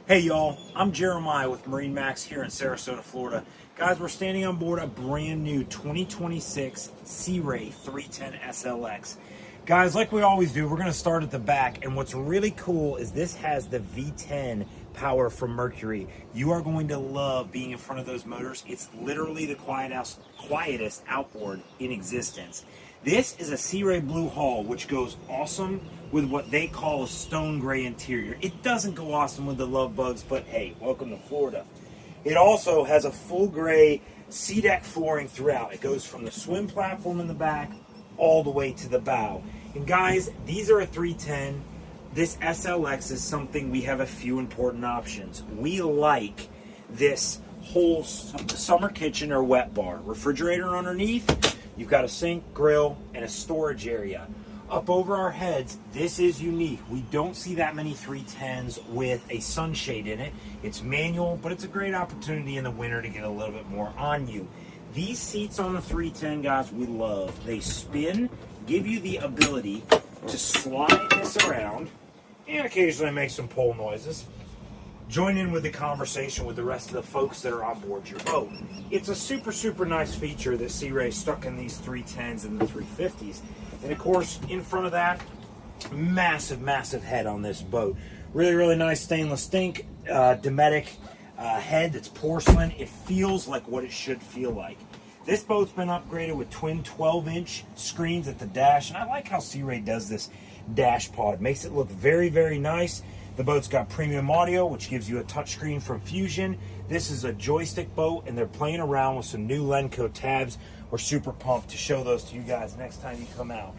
Hey y'all, I'm Jeremiah with MarineMax here in Sarasota, Florida. Guys, we're standing on board a brand new 2026 Sea Ray 310 SLX. Guys, like we always do, we're going to start at the back, and what's really cool is this has the V10 power from Mercury. You are going to love being in front of those motors. It's literally the quietest outboard in existence. This is a Sea Ray blue hull, which goes awesome with what they call a stone gray interior. It doesn't go awesome with the love bugs, but hey, welcome to Florida. It also has a full gray sea deck flooring throughout. It goes from the swim platform in the back all the way to the bow. And guys, these are a 310. This SLX is something we have a few important options. We like this whole summer kitchen or wet bar. Refrigerator underneath. You've got a sink, grill, and a storage area. Up over our heads, this is unique. We don't see that many 310s with a sunshade in it. It's manual, but it's a great opportunity in the winter to get a little bit more on you. These seats on the 310, guys, we love. They spin, give you the ability to slide this around, and occasionally make some pull noises. Join in with the conversation with the rest of the folks that are on board your boat. It's a super nice feature that Sea Ray stuck in these 310s and the 350s. And of course, in front of that, massive head on this boat. Really nice stainless Dometic head that's porcelain. It feels like what it should feel like. This boat's been upgraded with twin 12-inch screens at the dash, and I like how Sea Ray does this dash pod. Makes it look very nice. The boat's got premium audio, which gives you a touchscreen from Fusion. This is a joystick boat, and they're playing around with some new Lenco tabs. We're super pumped to show those to you guys next time you come out.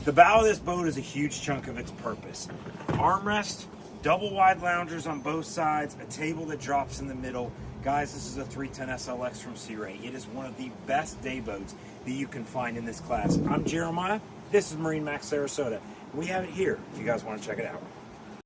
The bow of this boat is a huge chunk of its purpose. Armrest, double wide loungers on both sides, a table that drops in the middle. Guys, this is a 310 SLX from Sea Ray. It is one of the best day boats that you can find in this class. I'm Jeremiah. This is MarineMax Sarasota. We have it here if you guys want to check it out.